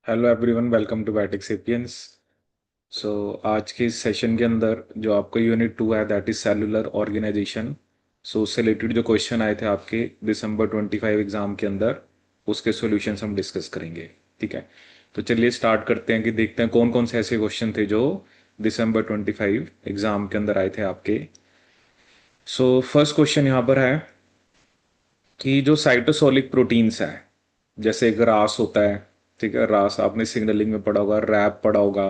Hello everyone, welcome to Biotic Sapiens. So आज के इस सेशन के अंदर जो आपका यूनिट 2 है दैट इज सेलुलर ऑर्गेनाइजेशन। सो उससे रिलेटेड जो क्वेश्चन आए थे आपके दिसंबर 25 एग्जाम के अंदर, उसके सॉल्यूशंस हम डिस्कस करेंगे। ठीक है, तो चलिए स्टार्ट करते हैं कि देखते हैं कौन कौन से ऐसे क्वेश्चन थे जो दिसंबर 25 एग्जाम के अंदर आए थे आपके। सो फर्स्ट क्वेश्चन यहाँ पर है कि जो साइटोसोलिक प्रोटीन्स है, जैसे एक रास होता है, ठीक है, रास आपने सिग्नलिंग में पढ़ा होगा, रैप पढ़ा होगा।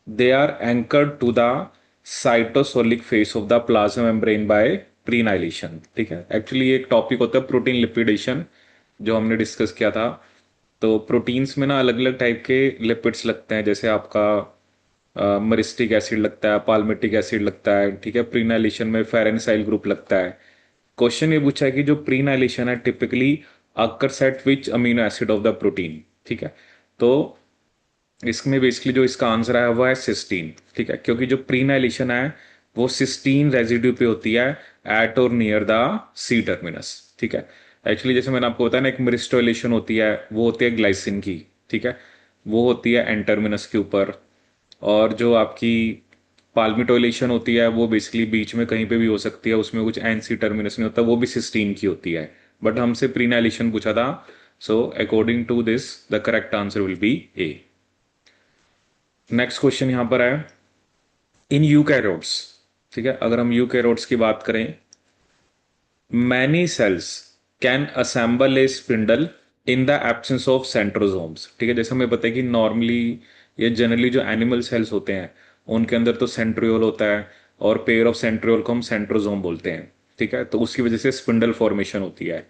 They are anchored to the cytosolic face of the plasma membrane by prenylation. ठीक है, एक्चुअली ये एक टॉपिक होता है प्रोटीन लिपिडेशन, जो हमने डिस्कस किया था। तो प्रोटीन्स में ना अलग अलग टाइप के लिपिड्स लगते हैं, जैसे आपका मरिस्टिक एसिड लगता है, पाल्मिटिक एसिड लगता है। ठीक है, प्रीनाइलेशन में फेरेंसाइल ग्रुप लगता है। क्वेश्चन ये पूछा है कि जो प्रीनाइलेशन है typically occurs at which amino acid of the protein. ठीक है, तो इसमें बेसिकली जो इसका आंसर है वो है सिस्टीन। ठीक है, क्योंकि जो प्रीनाइलेशन है वो सिस्टीन रेजिड्यू पे होती है एट और नियर द सी टर्मिनस। ठीक है, एक्चुअली जैसे मैंने आपको बताया ना, एक मिरिस्टोलेशन होती है, वो होती है ग्लाइसिन की। ठीक है, वो होती है एन टर्मिनस के ऊपर। और जो आपकी पाल्मिटोलेशन होती है वो बेसिकली बीच में कहीं पे भी हो सकती है, उसमें कुछ एन सी टर्मिनस नहीं होता, वो भी सिस्टीन की होती है। बट हमसे प्रीनाइलेशन पूछा था, so according to this the correct answer will be A. Next question यहां पर है इन यूकैरियोट्स। ठीक है, अगर हम यूकैरियोट्स की बात करें, many cells can assemble a spindle in the absence of centrosomes. ठीक है, जैसे हमें पता है कि नॉर्मली ये जनरली जो एनिमल सेल्स होते हैं उनके अंदर तो सेंट्रियोल होता है, और पेयर ऑफ सेंट्रियोल को हम सेंट्रोसोम बोलते हैं। ठीक है, तो उसकी वजह से स्पिंडल फॉर्मेशन होती है।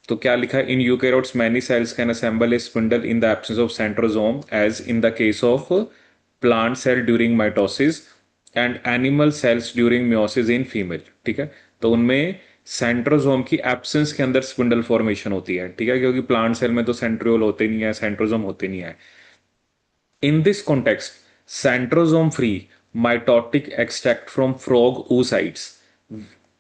तो क्या लिखा है, in eukaryotes many cells can assemble a spindle in the absence of centrosome as in the case of plant cell during mitosis and animal cells during meiosis in female. ठीक है, तो उनमें सेंट्रोसोम की एब्सेंस के अंदर spindle formation होती है। ठीक है, क्योंकि प्लांट सेल में तो सेंट्रियोल होते नहीं है, सेंट्रोसोम होते नहीं है। In this context, centrosome-free mitotic extract from frog oocytes,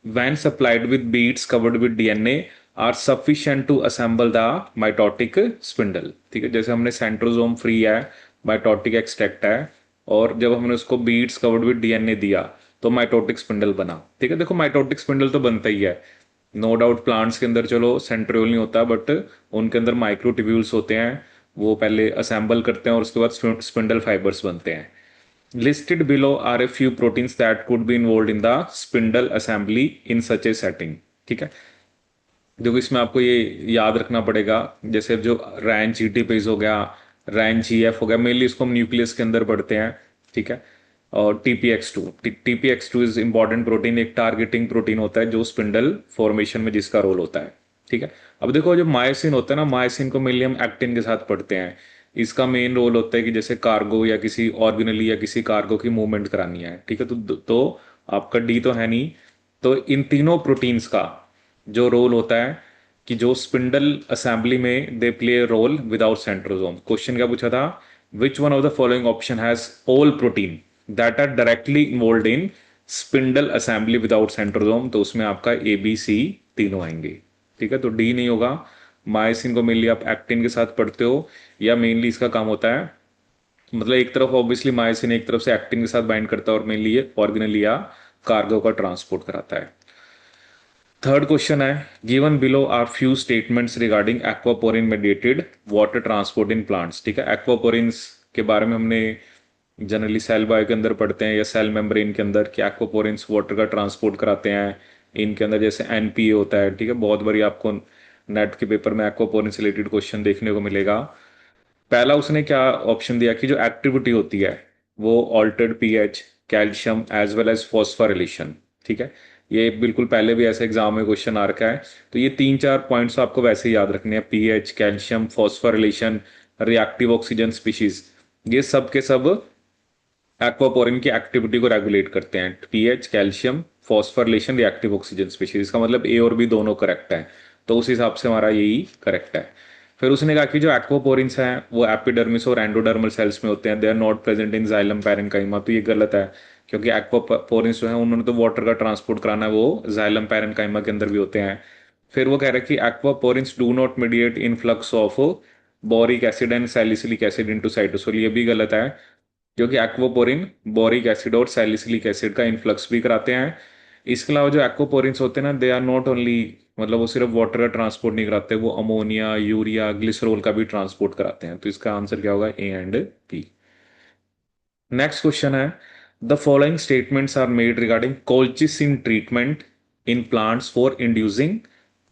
when supplied with beads covered with DNA, are sufficient to assemble the mitotic spindle। ठीक है, जैसे हमने सेंट्रोसोम फ्री है, माइटोटिक एक्सट्रैक्ट है, और जब हमने उसको बीड्स कवर्ड विद डीएनए दिया तो माइटोटिक स्पिंडल बना। ठीक है, देखो माइटोटिक स्पिंडल तो बनता ही है, नो डाउट। प्लांट्स के अंदर चलो सेंट्रियोल नहीं होता, बट उनके अंदर माइक्रोट्यूब्यूल्स होते हैं, वो पहले असेंबल करते हैं और उसके बाद स्पिंडल फाइबर्स बनते हैं। Listed below are a few proteins that could be involve in the spindle assembly in such a setting. ठीक है, देखो इसमें आपको ये याद रखना पड़ेगा, जैसे जो रैन जीटीपेज हो गया, रैन जीएफ हो गया, मेनली इसको हम न्यूक्लियस के अंदर पढ़ते हैं। ठीक है, और टीपीएक्स 2, टीपीएक्स 2 इज इंपॉर्टेंट प्रोटीन, एक टारगेटिंग प्रोटीन होता है जो स्पिंडल फॉर्मेशन में जिसका रोल होता है। ठीक है, अब देखो जो मायोसिन होता है ना, मायोसिन को मेनली हम एक्टिन के साथ पढ़ते हैं। इसका मेन रोल होता है कि जैसे कार्गो या किसी ऑर्गेनली या किसी कार्गो की मूवमेंट करानी है। ठीक है, तो आपका डी तो है नहीं। तो इन तीनों प्रोटीन्स का जो रोल होता है कि जो स्पिंडल असेंबली में they play role without centrosome. Question क्या पूछा था, which one of the following option has all protein that are directly involve in spindle assembly without centrosome. तो उसमें आपका ए बी सी तीनों आएंगे। ठीक है, तो डी नहीं होगा। मायोसिन को मेनली आप एक्टिन के साथ पढ़ते हो, या मेनली इसका काम होता है, मतलब एक तरफ ऑब्वियसली मायोसिन एक तरफ से एक्टिन के साथ बाइंड करता है, और मेनली ये ऑर्गेनली या कार्गो का ट्रांसपोर्ट कराता है। थर्ड क्वेश्चन है, given below are few statements regarding aquaporin mediated water transport in plants. ठीक है, एक्वापोरिन्स के बारे में हमने जनरली सेल बायो के अंदर पढ़ते हैं या सेल मेम्ब्रेन के अंदर कि एक्वापोरिन्स वाटर का ट्रांसपोर्ट कराते हैं इनके अंदर, जैसे एनपीए होता है। ठीक है, बहुत बारी आपको नेट के पेपर में एक्वापोरिन से रिलेटेड क्वेश्चन देखने को मिलेगा। पहला उसने क्या ऑप्शन दिया कि जो एक्टिविटी होती है वो altered pH, calcium as well as phosphorylation. ठीक है, ये बिल्कुल पहले भी ऐसे एग्जाम में क्वेश्चन आ रखा है। तो ये तीन चार पॉइंट्स आपको वैसे ही याद रखने हैं, pH, calcium, phosphorylation, reactive oxygen species, ये सब के सब एक्वापोरिन की एक्टिविटी को रेगुलेट करते हैं। PH, calcium, phosphorylation, reactive oxygen species, इसका मतलब ए और बी दोनों करेक्ट है। तो उस हिसाब से हमारा यही करेक्ट है। फिर उसने कहा कि जो एक्वापोरिन्स हैं वो एपिडर्मिस और एंडोडर्मल सेल्स में होते हैं, they are not present in xylem parenchyma. तो ये गलत है, क्योंकि एक्वापोरिन्स जो है उन्होंने तो वाटर का ट्रांसपोर्ट कराना है, वो जाइलम पैरेन्काइमा के अंदर भी होते हैं। फिर वो कह रहे हैं कि aquaporins do not mediate influx of boric acid and salicylic acid into cytosol, ये भी गलत है, क्योंकि एक्वापोरिन बोरिक एसिड और सैलिसिलिक एसिड का इन्फ्लक्स भी कराते हैं। इसके अलावा जो एक्वापोरिन्स होते हैं ना, दे आर नॉट ओनली, मतलब वो सिर्फ वाटर का ट्रांसपोर्ट नहीं कराते, वो अमोनिया, यूरिया, ग्लिसरॉल का भी ट्रांसपोर्ट कराते हैं। तो इसका आंसर क्या होगा, A and B. Next question है, the following statements are made regarding colchicine treatment in plants for inducing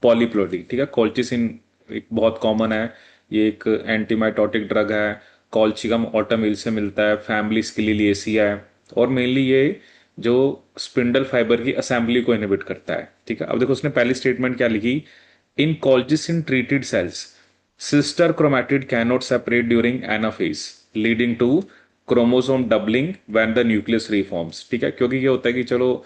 polyploidy. ठीक है, कोल्चिसिन एक बहुत कॉमन है, ये एक एंटीमाइटोटिक ड्रग है, कॉल्चिगम ऑटोमिल से मिलता है, फैमिली स्किलिलिएसी है, और मेनली ये जो स्पिंडल फाइबर की असेंबली को इनहिबिट करता है। ठीक है, अब देखो उसने पहली स्टेटमेंट क्या लिखी, in colchicine treated cells sister chromatid cannot separate during anaphase leading to chromosome doubling when the nucleus reforms. ठीक है, क्योंकि ये होता है कि चलो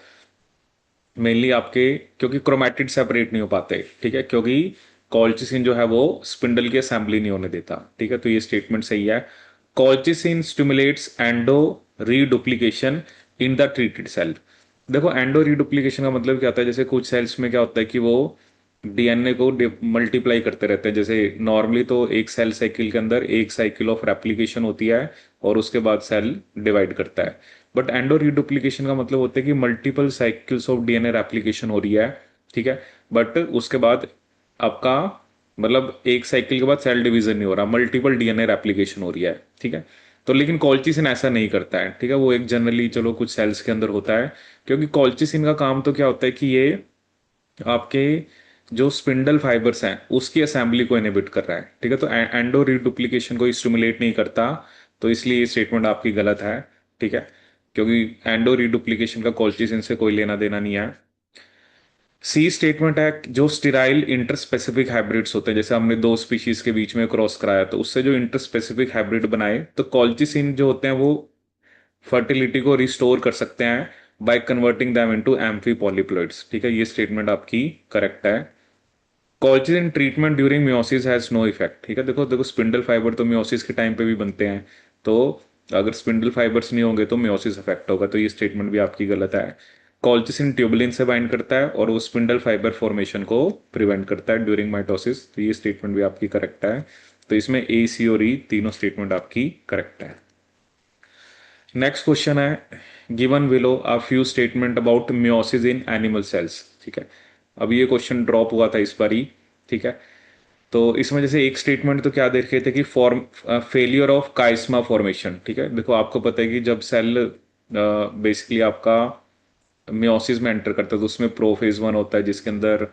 मेनली आपके, क्योंकि क्रोमैटिड सेपरेट नहीं हो पाते, ठीक है, क्योंकि कॉल्चिसिन जो है वो स्पिंडल की असेंबली नहीं होने देता। ठीक है, तो ये स्टेटमेंट सही है। Colchicine stimulates endoreduplication in the treated cell. देखो एंडो रीडुप्लीकेशन का मतलब क्या होता है, जैसे कुछ सेल्स में क्या होता है कि वो डीएनए को मल्टीप्लाई करते रहते हैं। जैसे नॉर्मली तो एक सेल साइकिल के अंदर एक साइकिल ऑफ रेप्लिकेशन होती है और उसके बाद सेल डिवाइड करता है। बट एंडो रीडुप्लीकेशन का मतलब होता है कि multiple cycles of DNA replication हो रही है। ठीक है, बट उसके बाद आपका मतलब एक साइकिल के बाद सेल डिवीजन नहीं हो रहा, मल्टीपल डीएनए रेप्लिकेशन हो रही है। ठीक है, तो लेकिन कॉल्चिसिन ऐसा नहीं करता है। ठीक है, वो एक जनरली चलो कुछ सेल्स के अंदर होता है, क्योंकि कॉल्चिसिन का काम तो क्या होता है कि ये आपके जो स्पिंडल फाइबर्स हैं उसकी असेंबली को इनहिबिट कर रहा है। ठीक है, तो एंडो रीडुप्लीकेशन को स्टिमुलेट नहीं करता, तो इसलिए ये स्टेटमेंट आपकी गलत है। ठीक है, क्योंकि एंडो रीडुप्लीकेशन का कॉल्चिसिन से कोई लेना देना नहीं है। सी स्टेटमेंट है, जो स्टिराइल इंटरस्पेसिफिक हाइब्रिड्स होते हैं, जैसे हमने दो स्पीशीज के बीच में क्रॉस कराया तो उससे जो इंटरस्पेसिफिक हाइब्रिड बनाए, तो कॉल्चिसिन जो होते हैं वो फर्टिलिटी को रिस्टोर कर सकते हैं by converting them into amphipolyploids. ठीक है, ये स्टेटमेंट आपकी करेक्ट है। Colchicine treatment during meiosis has no effect. ठीक है, देखो देखो स्पिंडल फाइबर तो मियोसिस के टाइम पे भी बनते हैं, तो अगर स्पिंडल फाइबर्स नहीं होंगे तो मियोसिस इफेक्ट होगा, तो ये स्टेटमेंट भी आपकी गलत है। कॉल्चिसिन ट्यूबुलिन से बाइंड करता है और वो स्पिंडल फाइबर फॉर्मेशन को प्रिवेंट करता है ड्यूरिंग माइटोसिस, तो ये स्टेटमेंट भी आपकी करेक्ट है। तो इसमें ए, सी और ई तीनों स्टेटमेंट आपकी करेक्ट है। नेक्स्ट क्वेश्चन है, given below uh few statement about meiosis in animal cells. ठीक है, अब ये क्वेश्चन ड्रॉप हुआ था इस बार ही। ठीक है, तो इसमें जैसे एक स्टेटमेंट तो क्या देख रहे थे कि फॉर्म फेलियर ऑफ काइस्मा फॉर्मेशन। ठीक है, देखो आपको पता है कि जब सेल बेसिकली आपका मियोसिस में एंटर करता है तो उसमें प्रोफेज वन होता है जिसके अंदर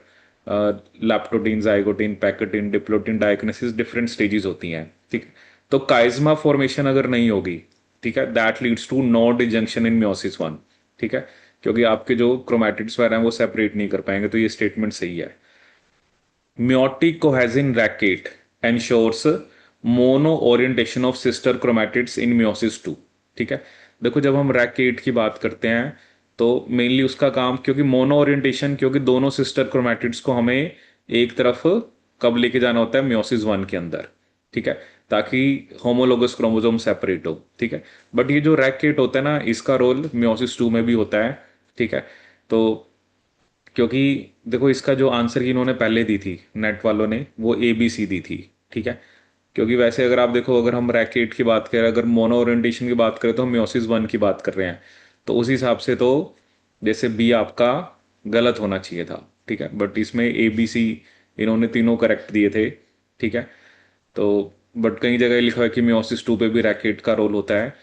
leptotene, zygotene, pachytene, diplotene, diakinesis different stages होती हैं। ठीक है, तो काइस्मा फॉर्मेशन अगर नहीं होगी, ठीक है, that leads to no disjunction in meiosis one. ठीक है, क्योंकि आपके जो क्रोमैटिड्स वगैरह हैं वो सेपरेट नहीं कर पाएंगे, तो ये स्टेटमेंट सही है। Meiotic cohesin racket ensures mono orientation of sister chromatids in meiosis two. ठीक है, देखो जब हम रैकेट की बात करते हैं तो मेनली उसका काम, क्योंकि मोनो ओरिएंटेशन, क्योंकि दोनों सिस्टर क्रोमैटिड्स को हमें एक तरफ कब लेके जाना होता है, मियोसिस वन के अंदर। ठीक है, ताकि होमोलोगस क्रोमोसोम सेपरेट हो। ठीक है, बट ये जो रैकेट होता है ना, इसका रोल मियोसिस टू में भी होता है। ठीक है, तो क्योंकि देखो इसका जो आंसर की इन्होंने पहले दी थी नेट वालों ने, वो ए बी सी दी थी। ठीक है, क्योंकि वैसे अगर आप देखो, अगर हम रैकेट की बात करें, अगर मोनो ओरिएंटेशन की बात करें तो हम मियोसिस वन की बात कर रहे हैं, तो उस हिसाब से तो जैसे बी आपका गलत होना चाहिए था। ठीक है, बट इसमें ए बी सी इन्होंने तीनों करेक्ट दिए थे। ठीक है, तो बट कई जगह लिखा है कि मियोसिस टू पे भी रैकेट का रोल होता है।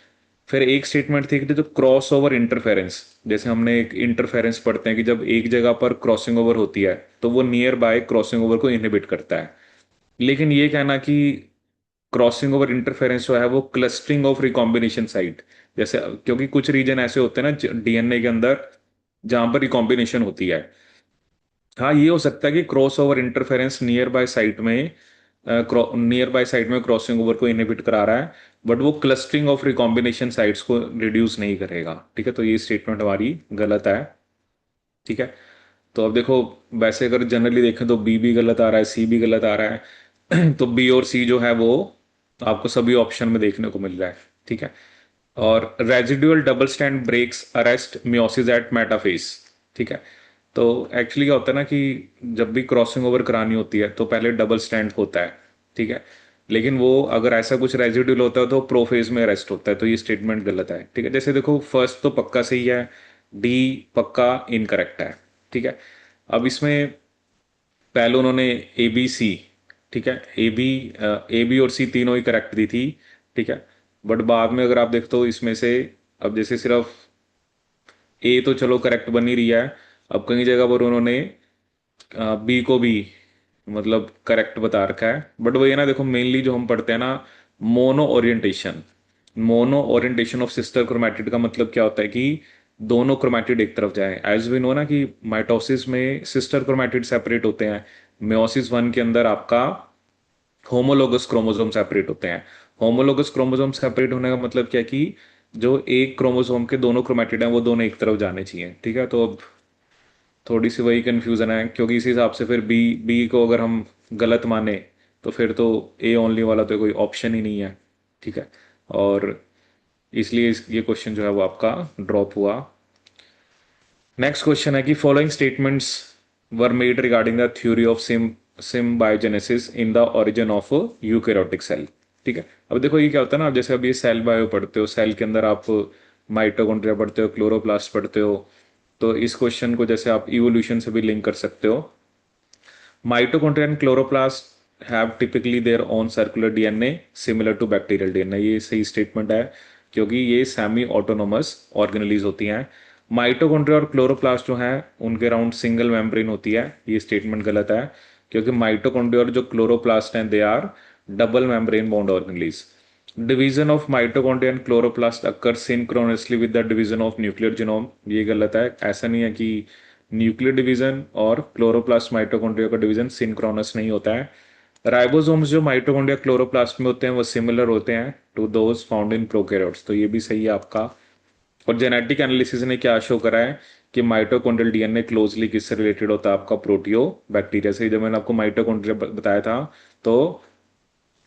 फिर एक स्टेटमेंट थी कि जो क्रॉस ओवर इंटरफेरेंस, जैसे हमने एक इंटरफेरेंस पढ़ते हैं कि जब एक जगह पर क्रॉसिंग ओवर होती है तो वो नियर बाय क्रॉसिंग ओवर को इनहिबिट करता है। लेकिन ये कहना कि क्रॉसिंग ओवर इंटरफेरेंस जो है वो क्लस्टरिंग ऑफ रिकॉम्बिनेशन साइट, जैसे क्योंकि कुछ रीजन ऐसे होते हैं ना डीएनए के अंदर जहां पर रिकॉम्बिनेशन होती है। हाँ, ये हो सकता है कि cross over interference near by site में क्रॉसिंग ओवर को इनहिबिट करा रहा है, बट वो क्लस्टरिंग ऑफ रिकॉम्बिनेशन साइट्स को रिड्यूस नहीं करेगा। ठीक है, तो ये स्टेटमेंट हमारी गलत है। ठीक है, तो अब देखो वैसे अगर जनरली देखें तो बी भी गलत आ रहा है, सी भी गलत आ रहा है तो बी और सी जो है वो आपको सभी ऑप्शन में देखने को मिल रहा है। ठीक है, और residual double strand breaks arrest meiosis at metaphase. ठीक है, तो एक्चुअली क्या होता है ना कि जब भी क्रॉसिंग ओवर करानी होती है तो पहले डबल स्टैंड होता है। ठीक है, लेकिन वो अगर ऐसा कुछ रेजिड्यूल होता है तो प्रोफेज में रेस्ट होता है, तो ये स्टेटमेंट गलत है। ठीक है, जैसे देखो फर्स्ट तो पक्का सही है, डी पक्का इनकरेक्ट है। ठीक है, अब इसमें पहले उन्होंने ए बी सी, ठीक है, ए बी और सी तीनों ही करेक्ट दी थी। ठीक है, बट बाद में अगर आप देखते हो इसमें से, अब जैसे सिर्फ ए तो चलो करेक्ट बन ही रही है, अब कई जगह पर उन्होंने बी को भी मतलब करेक्ट बता रखा है। बट वो ये ना, देखो मेनली जो हम पढ़ते हैं ना, mono orientation, mono orientation of sister chromatid का मतलब क्या होता है कि दोनों क्रोमैटिड एक तरफ जाए। एज वी नो ना कि माइटोसिस में सिस्टर क्रोमैटिड सेपरेट होते हैं, मेयोसिस वन के अंदर आपका होमोलोगस क्रोमोसोम सेपरेट होते हैं। होमोलोगस क्रोमोसोम सेपरेट होने का मतलब क्या है कि जो एक क्रोमोसोम के दोनों क्रोमैटिड हैं वो दोनों एक तरफ जाने चाहिए। ठीक है, तो अब थोड़ी सी वही कंफ्यूजन है, क्योंकि इस हिसाब से फिर बी बी को अगर हम गलत माने तो फिर तो ए ओनली वाला तो कोई ऑप्शन ही नहीं है। ठीक है, और इसलिए ये क्वेश्चन जो है वो आपका ड्रॉप हुआ। नेक्स्ट क्वेश्चन है कि following statements were made regarding the theory of symbiogenesis in the origin of eukaryotic cell. ठीक है, अब देखो ये क्या होता है ना, अब जैसे अभी सेल बायो पढ़ते हो, सेल के अंदर आप माइटोकॉन्ड्रिया पढ़ते हो, क्लोरोप्लास्ट पढ़ते हो, तो इस क्वेश्चन को जैसे आप इवोल्यूशन से भी लिंक कर सकते हो। Mitochondria and chloroplast have typically their own circular DNA similar to bacterial DNA, ये सही स्टेटमेंट है क्योंकि ये सेमी ऑटोनोमस ऑर्गेनेलीज होती हैं। माइटोकॉन्ड्रिया और क्लोरोप्लास्ट जो हैं उनके अराउंड सिंगल मेम्ब्रेन होती है, ये स्टेटमेंट गलत है क्योंकि माइटोकॉन्ड्रिया और जो क्लोरोप्लास्ट हैं they are double membrane bound organelles. Division of mitochondria and chloroplast occur synchronously with the division of nuclear genome, ये गलत है। ऐसा नहीं है कि न्यूक्लियर डिवीजन और क्लोरोप्लास्ट माइटोकॉन्ड्रिया का डिवीजन सिंक्रोनस नहीं होता है। राइबोसोम्स जो माइटोकॉन्ड्रिया क्लोरोप्लास्ट में होते हैं वो सिमिलर होते हैं to those found in prokaryotes, तो ये भी सही है आपका। और जेनेटिक एनालिसिस ने क्या शो करा है कि माइटोकॉन्ड्रियल डीएनए क्लोजली किससे रिलेटेड होता है, आपका प्रोटियो बैक्टीरिया से। जब मैंने आपको माइटोकॉन्ड्रिया बताया था, तो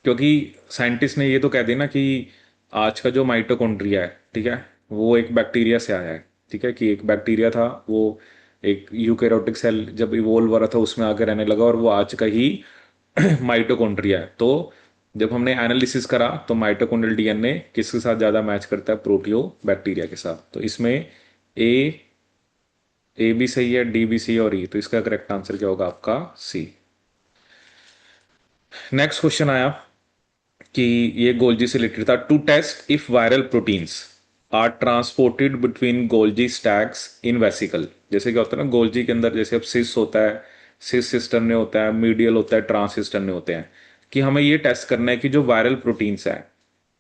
क्योंकि साइंटिस्ट ने ये तो कह दिया ना कि आज का जो माइटोकॉन्ड्रिया है, ठीक है, वो एक बैक्टीरिया से आया है। ठीक है, कि एक बैक्टीरिया था, वो एक यूकैरियोटिक सेल जब इवोल्व हो रहा था उसमें आके रहने लगा और वो आज का ही माइटोकॉन्ड्रिया है। तो जब हमने एनालिसिस करा तो माइटोकॉन्ड्रियल डीएनए किसके साथ ज्यादा मैच करता है, प्रोटियो बैक्टीरिया के साथ। तो इसमें ए ए भी सही है, डी भी सही है और ई, तो इसका करेक्ट आंसर क्या होगा आपका सी। नेक्स्ट क्वेश्चन आया कि ये गोल्जी से रिलेटेड था, to test if viral proteins are transported between Golgi stacks in vesicle. जैसे क्या होता है ना, गोल्जी के अंदर जैसे अब सिस होता है, सिस सिस्टर्ने होता है, मीडियल होता है, ट्रांस सिस्टर्ने होते हैं, कि हमें ये टेस्ट करना है कि जो वायरल प्रोटीन्स हैं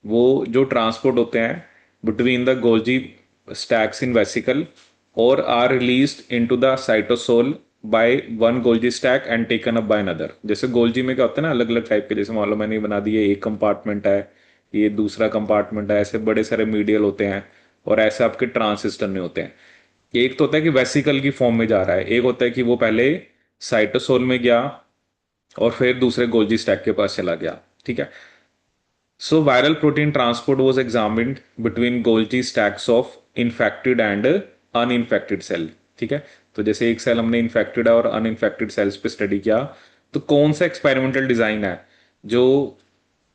वो जो ट्रांसपोर्ट होते हैं between the Golgi stacks in vesicle और are released into the cytosol by one Golgi stack and taken up by another. जैसे गोल्जी में क्या होता है ना, अलग अलग टाइप के, जैसे मान लो मैंने बना दिए, एक कंपार्टमेंट है, ये दूसरा कंपार्टमेंट है, ऐसे बड़े सारे मीडियल होते हैं और ऐसे आपके ट्रांसिस्टर में होते हैं। एक तो होता है कि वेसिकल की फॉर्म में जा रहा है, एक होता है कि वो पहले साइटोसोल में गया और फिर दूसरे गोल्जी स्टैक के पास चला गया। ठीक है, so viral protein transport was examined between Golgi stacks of infected and uninfected cell। ठीक है, तो जैसे एक सेल हमने इन्फेक्टेड है और अनइन्फेक्टेड सेल्स पे स्टडी किया, तो कौन सा एक्सपेरिमेंटल डिजाइन है जो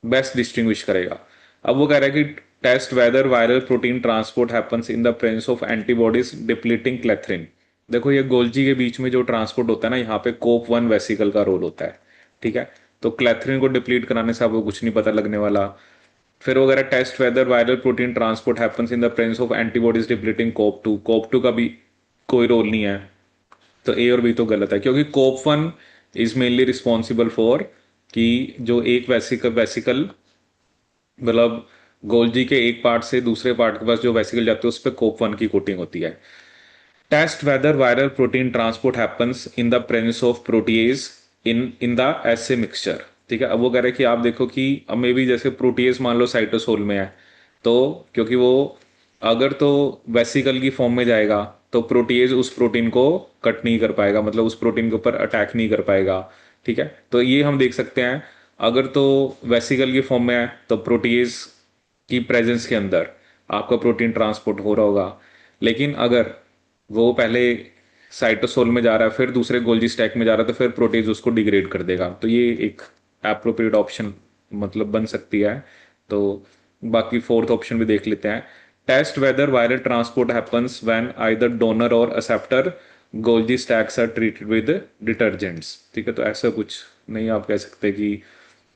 बेस्ट डिस्टिंग्विश करेगा। अब वो कह रहा है कि test whether viral protein transport happens in the presence of antibodies depleting clathrin. देखो ये गोल्जी के बीच में जो ट्रांसपोर्ट होता है ना, यहाँ पे कोप वन वेसिकल का रोल होता है। ठीक है, तो क्लेथरिन को डिप्लीट कराने से आपको कुछ नहीं पता लगने वाला। फिर वगैरह test whether viral protein transport happens in the presence of antibodies depleting COP two, COP two का भी कोई रोल नहीं है, तो ए और बी तो गलत है क्योंकि COP one is mainly responsible for कि जो एक वेसिकल वेसिकल मतलब गोल्जी के एक पार्ट से दूसरे पार्ट के पास जो वेसिकल जाते हैं उस पर कोप वन की कोटिंग होती है। Test whether viral protein transport happens in the presence of protease in the assay mixture. ठीक है, अब वो कह रहे हैं कि आप देखो कि अब मे भी जैसे प्रोटीएज मान लो साइटोसोल में है, तो क्योंकि वो अगर तो वेसिकल की फॉर्म में जाएगा तो प्रोटीएज उस प्रोटीन को कट नहीं कर पाएगा, मतलब उस प्रोटीन के ऊपर अटैक नहीं कर पाएगा। ठीक है, तो ये हम देख सकते हैं, अगर तो वेसिकल की फॉर्म में है तो प्रोटीएज की प्रेजेंस के अंदर आपका प्रोटीन ट्रांसपोर्ट हो रहा होगा। लेकिन अगर वो पहले साइटोसोल में जा रहा है फिर दूसरे गोल्जी स्टैक में जा रहा है तो फिर प्रोटीज उसको डिग्रेड कर देगा, तो ये एक एप्रोप्रिएट ऑप्शन मतलब बन सकती है। तो बाकी फोर्थ ऑप्शन भी देख लेते हैं। Test whether viral transport happens when either donor or acceptor Golgi stacks are treated with detergents. ठीक है, तो ऐसा कुछ नहीं आप कह सकते कि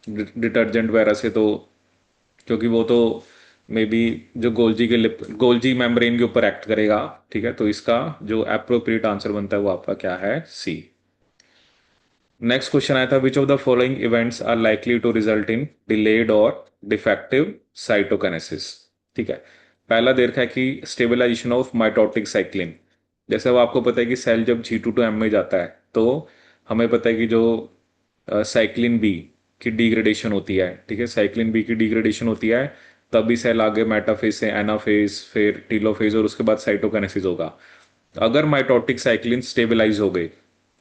डिटर्जेंट वगैरह से, तो क्योंकि वो तो मे बी जो गोल्जी के लिप गोल्जी मेम्ब्रेन के ऊपर एक्ट करेगा। ठीक है, तो इसका जो अप्रोप्रिएट आंसर बनता है वो आपका क्या है, सी। नेक्स्ट क्वेश्चन आया था, which of the following events are likely to result in delayed और डिफेक्टिव साइटोकाइनेसिस। ठीक है, पहला दे रखा है कि स्टेबलाइजेशन ऑफ माइटोटिक साइक्लिन। जैसे अब आपको पता है कि सेल जब G2 to M में जाता है तो हमें पता है कि जो साइक्लिन बी की डिग्रेडेशन होती है। ठीक है, साइक्लिन बी की डिग्रेडेशन होती है, तभी सेल आगे मेटाफेज से एनाफेज, फिर टीलोफेज, और उसके बाद साइटोकाइनेसिस होगा। अगर माइटोटिक साइक्लिन स्टेबलाइज हो गए,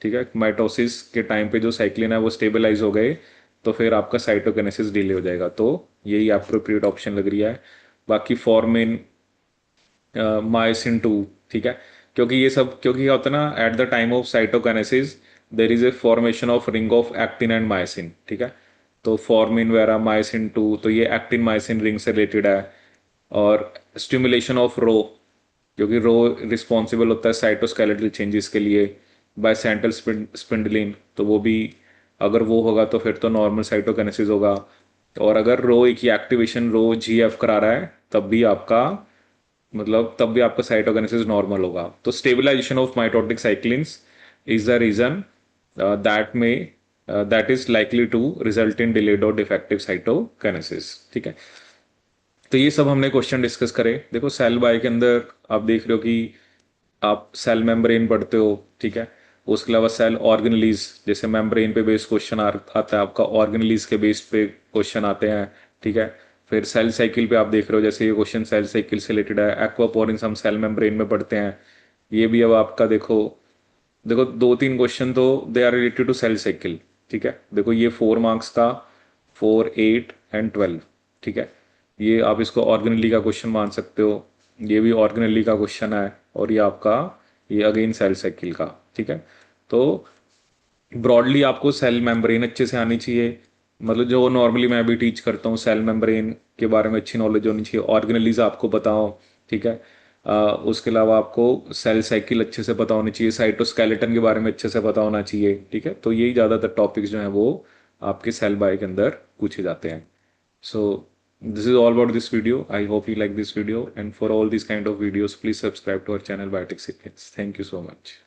ठीक है, माइटोसिस के टाइम पे जो साइक्लिन है वो स्टेबलाइज हो गए, तो फिर आपका साइटोकिनेसिस डिले हो जाएगा। तो यही अप्रोप्रिएट ऑप्शन लग रही है। बाकी फॉर्मिन, मायोसिन 2। ठीक है, क्योंकि ये सब, क्योंकि क्या होता है ना, at the time of cytokinesis there is a formation of ring of actin and myosin. ठीक है, तो फॉर्मिन वगैरह, मायोसिन 2, तो ये एक्टिन मायोसिन रिंग से रिलेटेड है। और स्टिमुलेशन ऑफ रो, क्योंकि रो रिस्पॉन्सिबल होता है साइटोस्केलेटल चेंजेस के लिए, बाय सेंट्रल स्पिंडलिन, तो वो भी अगर वो होगा तो फिर तो नॉर्मल साइटोकाइनेसिस होगा। और अगर रो की एक्टिवेशन रो GF करा रहा है तब भी आपका, मतलब तब भी आपका साइटोकाइनेसिस नॉर्मल होगा। तो stabilization of mitotic cyclins is the reason that में that is likely to result in delayed और डिफेक्टिव साइटोकाइनेसिस। ठीक है, तो ये सब हमने क्वेश्चन डिस्कस करे। देखो सेल बाय के अंदर आप देख रहे हो कि आप सेल मेम्ब्रेन पढ़ते हो। ठीक है, उसके अलावा सेल ऑर्गेनलीज, जैसे मेम्ब्रेन पे बेस्ड क्वेश्चन आता है आपका, ऑर्गेनलीज के बेस्ड पे क्वेश्चन आते हैं। ठीक है, फिर सेल साइकिल पे आप देख रहे हो, जैसे ये क्वेश्चन सेल साइकिल से रिलेटेड है। एक्वापोरिन्स हम सेल मेम्ब्रेन में पढ़ते हैं, ये भी अब आपका देखो, देखो दो तीन क्वेश्चन तो they are related to cell cycle. ठीक है, देखो ये 4 मार्क्स का, 4, 8 and 12। ठीक है, ये आप इसको ऑर्गेनली का क्वेश्चन मान सकते हो, ये भी ऑर्गेनली का क्वेश्चन है, और ये आपका, ये अगेन सेल साइकिल का। ठीक है, तो ब्रॉडली आपको सेल मेम्ब्रेन अच्छे से आनी चाहिए, मतलब जो नॉर्मली मैं भी टीच करता हूँ, सेल मेम्ब्रेन के बारे में अच्छी नॉलेज होनी चाहिए, ऑर्गेनलीज आपको बताओ। ठीक है, उसके अलावा आपको सेल साइकिल अच्छे से पता होनी चाहिए, साइटोस्केलेटन के बारे में अच्छे से पता होना चाहिए। ठीक है, तो यही ज़्यादातर टॉपिक्स जो हैं वो आपके सेल बाय के अंदर पूछे जाते हैं। So this is all about this video. I hope you like this video, and for all these kind of videos, please subscribe to our channel Biotech Sequence. Thank you so much.